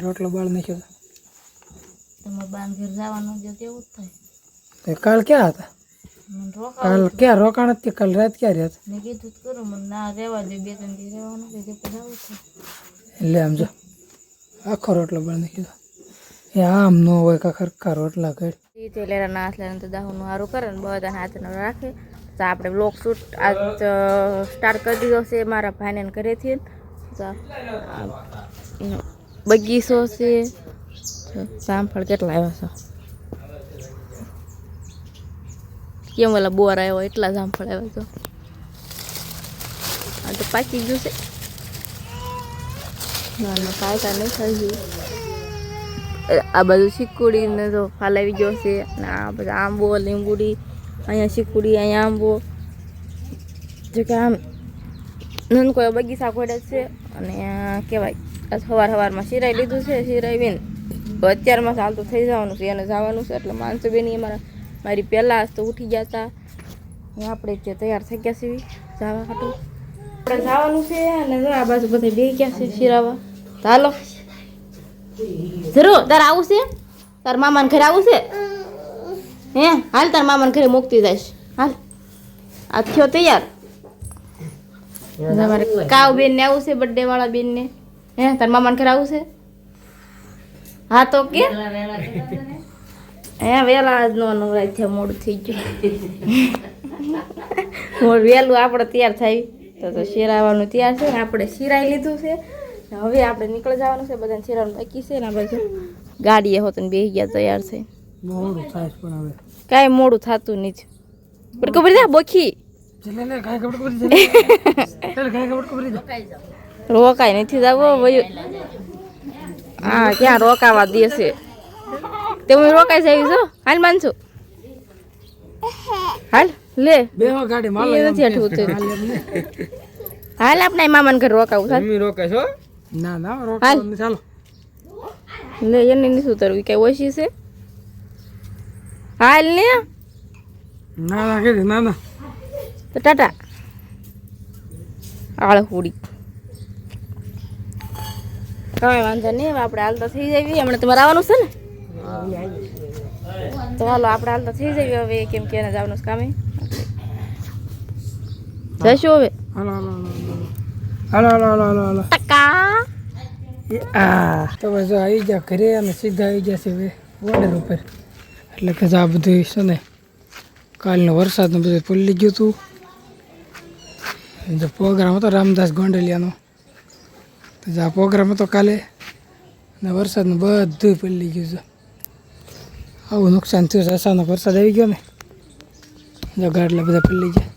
રોટલો બાળ નાખ્યો તમે બાન ઘેર જવાનું જો તેવું જ થાય. કાલ ક્યાં હતા? કાલ ક્યાં રોકાણ હતી? કાલ રાત ક્યાં રહ્યા? મેં કીધું કરું મને ના રહેવા દે 2-3 દી રહેવાનું કે તે પછી આવું થાય. એટલે આમ જો આખો રોટલો બાળ નાખ્યો. એ આમ ન હોય કાખરખા રોટલા ઘડ તે લેરા નાથ લેરા તો દાહુનું સારું કરે ને બધા હાથનો રાખે તો આપણે બ્લોગ શૂટ આજ સ્ટાર્ટ કરી દીધો છે મારા ભાઈને ઘરેથી. બગીચો છે, જામફળ કેટલા આવ્યા છે કેમ ઓલા બોર આવ્યો એટલા જામફળ આવ્યા છે. આ તો પાકી ગયું છે. ના ના પાકા નહીં થઈ ગયું. આ બધું શીકુડી ને તો ફાલાવી ગયો છે અને આ બધા આંબો લીંબુડી અહીંયા શીકુડી અહીંયા આંબો જો કે આમ નન કોઈ બગીચા ખોડે છે. અને કહેવાય સવારમાં શિરાઈ લીધું છે. શિરાવીને અત્યારમાં ચાલતું થઈ જવાનું છે એને જવાનું છે એટલે માણસો બેની મારી પહેલાં તો ઉઠી ગયા હતા. આપણે જે તૈયાર થઈ ગયા છીએ જવા ખાટું આપણે જવાનું છે અને આ બાજુ બધા બે ગયા છે શિરાવા. ચાલો જરૂર તારે આવું છે? તાર મામાને ઘરે આવું છે? હે હાલ તાર મામાને ઘરે મૂકતી જઈશ. હાલ આ થયો તૈયાર. તમારે કાવ બેન ને આવું છે બર્થડે વાળા બેન ને. હે તાર મામાને ઘરે આવું છે? હા તો કે હે વેલા જ નો નવરાય છે મોડું થઈ ગયું. વહેલું આપણે તૈયાર થઈ તો શિરાવાનું તૈયાર છે ને આપણે શિરાઈ લીધું છે. હવે આપણે નીકળી જવાનું છે. બધાને શિરાવાનું બાકી છે ને આપણે ગાડીએ હોત ને બેસી ગયા તૈયાર છે. મોડું થાય પણ હવે કાંઈ મોડું થતું નથી. પણ ખબર છે બોખી રોકાય નથી જવું. હા ક્યાં રોકાવા દેશે તે હું રોકાઈ જઈશ. હાલ માનશું હાલ લે બેહો ગાડી માં નથી હટવું તો હાલ આપણે મામાને ઘરે રોકાવું છે. રોકાઈશ હો? ના ના રોકાવું ચાલો લે એને નથી ઉતરવું કઈ ઓછી છે. હાલ ને ના ના કે ના ના તો ટાટા આળ હોડી કાંઈ વાંધો નહીં. હવે આપણે હાલતા થઈ જઈએ. હમણાં તમારે આવવાનું છે ને તો હાલો આપણે હાલતા થઈ જઈએ હવે કેમ કે એને જવાનું છે કામે. જઈશું હવે. હાલો હાલો હાલો હાલો હાલો હાલો હાલો ટકા તો બસ આવી ગયા ઘરે અને સીધા આવી ગયા છે હવે બોર્ડર ઉપર. એટલે કે આ બધું છે ને કાલનો વરસાદનું બધું પલળી ગયું હતું. જો પ્રોગ્રામ હતો રામદાસ ગોંડલિયાનો તો આ પ્રોગ્રામ હતો કાલે ને વરસાદનું બધું પલળી ગયું છે. આવું નુકસાન થયું છે. અચાનક વરસાદ આવી ગયો ને જો ગાડલા બધા પલળી ગયા.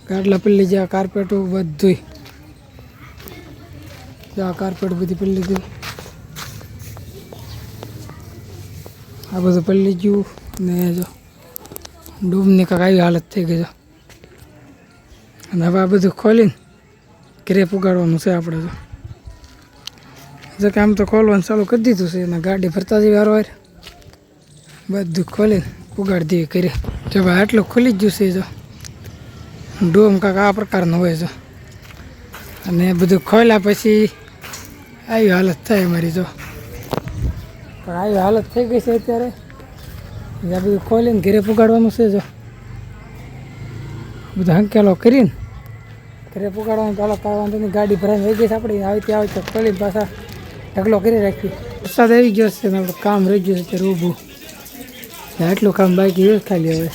ગાડલા પલળી ગયા. કાર્પેટો બધું આ કાર્પેટ બધી પલળી ગયું. આ બધું પલળી ગયું ને જો ડૂબની કાંઈક આવી હાલત થઈ ગઈ છે. અને હવે આ બધું ખોલીને ઘરે પુગાડવાનું છે આપણે. જો કે આમ તો ખોલવાનું ચાલુ કરી દીધું છે અને ગાડી ફરતા જઈએ વારવાર બધું ખોલીને પુગાડી દઈએ ઘરે. જો ભાઈ આટલું ખુલી જ ગયું છે. જો ડોમ કાંક આ પ્રકારનું હોય છે અને બધું ખોલ્યા પછી આવી હાલત થાય અમારી. જો પણ આવી હાલત થઈ ગઈ છે અત્યારે. આ બધું ખોલીને ઘરે પુગાડવાનું છે. જો બધું હંકેલો કરીને ઘરે પુગાડવાનું ચાલો કરવાનું. ગાડી ભરાઈને વહી ગઈ છે આપણી. આવી ત્યાં આવે તો ખોલીને પાછા ઢગલો કરી રાખી. વરસાદ આવી ગયો છે ને આપણે કામ રહી ગયું છે અત્યારે ઊભું. આટલું કામ બાકી હોય ખાલી હવે.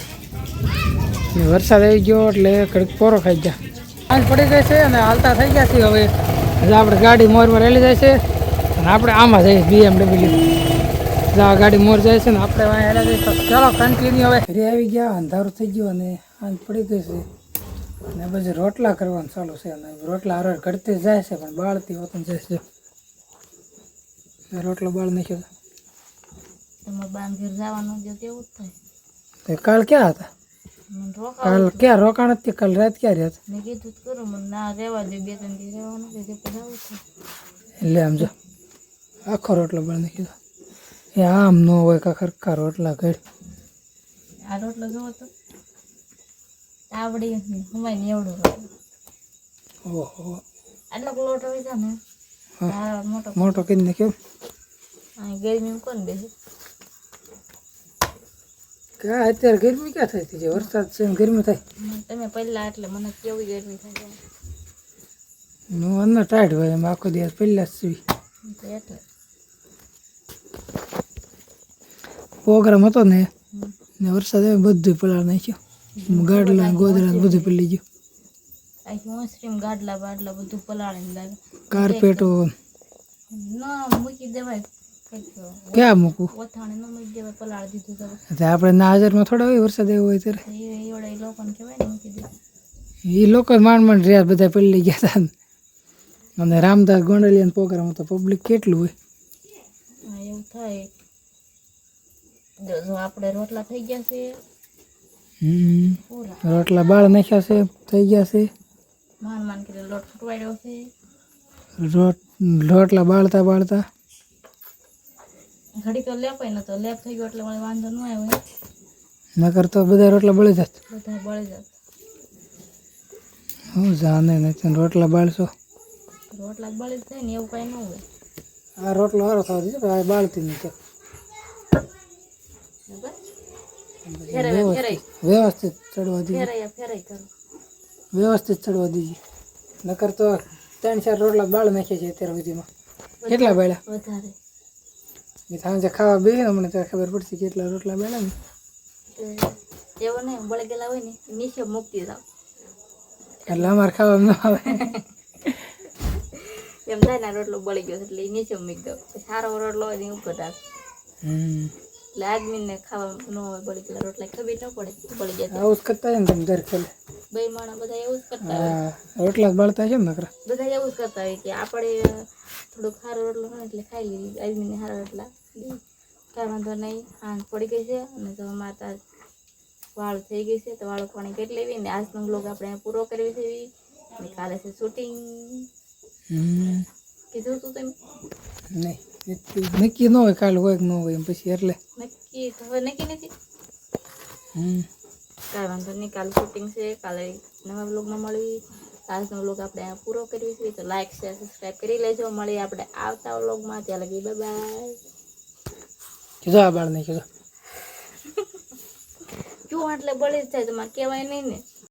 વરસાદ આવી ગયો એટલે ઘડીક પોરો ખાઈ ગયા. સાંજ પડી ગઈ છે અને હાલતા થઈ ગયા છીએ હવે. એટલે આપણે ગાડી મોરમાં રેલી જાય છે અને આપણે આમાં જઈએ BMW. આ ગાડી મોર જાય છે ને આપણે હેલા જઈએ તો ચાલો કન્ટિન્યુ. હવે ઘરે આવી ગયા અંધારું થઈ ગયું અને સાંજ પડી ગઈ છે અને પછી રોટલા કરવાનું ચાલુ છે. અને રોટલા હરવાર ઘડતી જાય છે પણ બાળતી હોતું જાય છે. રોટલો બાળ નાખ્યો. તમે બાન ઘેર જવાનું જો તેવું જ થાય. કાલ ક્યાં હતા? કાલ ક્યાં રોકાણ હતી? કાલ રાત ક્યાં રહ્યા? મેં કીધું કરું મને ના રહેવા દે 2-3 દી રહેવાનું કે તે પછી આવું થાય. એટલે આમ જો આખો રોટલો બાળ નાખ્યો. એ આમ ન હોય કાખરખા રોટલા ઘડ. આ રોટલો જોવો તો આવડી હુમાય ને એવડો રોટલો. ઓહો આટલો લોટ હોય છે ને હા મોટો મોટો કરી નાખ્યો અહીં ગરમી કોણ બેસે ક્યાં અત્યારે ગરમી ક્યાં થાય છે વરસાદ છે ને ગરમી થાય તમે પહેલા એટલે મને કેવી ગરમી થાય હું અંદર ટાઈટ હોય એમ આખો દિવસ પહેલા જ સુઈ એટલે પ્રોગ્રામ હતો ને વરસાદ આવે બધું પલાળ નાખ્યો ગાડલા ગોદડા બધું પડી ગયું આખી મોસરીમ ગાડલા બાડલા બધું પલાળીને લાગે કાર્પેટો ના મૂકી દેવાય ક્યાં મૂકવું ઓથાણે ન મૂકી દેવાય પલાળી દીધું તો એટલે આપણે ના હાજરમાં થોડા હોય વરસાદ આવ્યો હોય ત્યારે એવડા લોકોને કહેવાય ને મૂકી દે એ લોકો માંડ માંડ રહ્યા બધા પડી ગયા હતા અને રામદાસ ગોંડલિયાનો પ્રોગ્રામ હતો પબ્લિક કેટલું હોય હા એવું થાય જો આપણે રોટલા થઈ ગયા છે પૂરા રોટલા બાળ નાખ્યા છે થઈ ગયા છે માન માન કરીને લોટ ફૂટવાડ્યો છે રોટલા બાળતા બાળતા ઘડી તો લેપાય નતો લેપ થઈ ગયો એટલે મને વાંધો ન આવ્યો નકર તો બધા રોટલા બળી જાત બધા બળી જાત હું જાને નથી રોટલા બાળશો રોટલા બળી જ થાય ને એવું કાંઈ ન હોય આ રોટલો સારો થવા દીધો આ બાળતી નથી વ્યવસ્થિત ચડવા દીધી ફેરાઈ કરો વ્યવસ્થિત ચડવા દીધી નકર તો 3-4 રોટલા બાળ નાખ્યા છે અત્યાર સુધીમાં કેટલા બાળ્યા વધારે સાંજે ખાવા બેસી ને મને ત્યારે ખબર પડશે કેટલા રોટલા બાળ્યા ને એવો નહીં બળી ગયેલા હોય ને નીચે મૂકતી જાવ એટલે અમારે ખાવા ન આવે એમ થાય ને રોટલો બળી ગયો એટલે નીચે મૂકી દો સારો રોટલો હોય ને ઉપર રાખ એટલે આદમીને ખાવા ન હોય બળી ગયેલા રોટલા ખબર ન પડે બળી જાય આવું જ કરતા હોય ને તમે ઘર ખેલે બે માણસ બધા એવું જ કરતા હોય રોટલા જ બાળતા છે ને નકરા બધા એવું જ કરતા હોય કે આપણે થોડોક સારો રોટલો હોય એટલે ખાઈ લીધી આદમીને સારા રોટલા કાંઈ વાંધો નહીં આંખ પડી ગઈ છે અને તો માતા વાળ થઈ ગઈ છે તો વાળો પાણી કેટલી લેવી ને આજનો બ્લોગ આપણે પૂરો કરવી છે અને કાલે છે શૂટિંગ કીધું તું તમે નહીં નક્કી ન હોય કાલે હોય કે ન હોય એમ પછી એટલે નક્કી હવે નક્કી નથી કાંઈ વાંધો નહીં કાલે શૂટિંગ છે કાલે નવા બ્લોગમાં મળવી આજનો બ્લોગ આપણે અહીંયા પૂરો કરવી છે તો લાઈક શેર સબસ્ક્રાઈબ કરી લેજો મળીએ આપણે આવતા બ્લોગમાં ત્યાં લગી બાય કીધો આ બાળ નહીં કીધો જો એટલે બળી જ થાય તમારે કહેવાય નહીં ને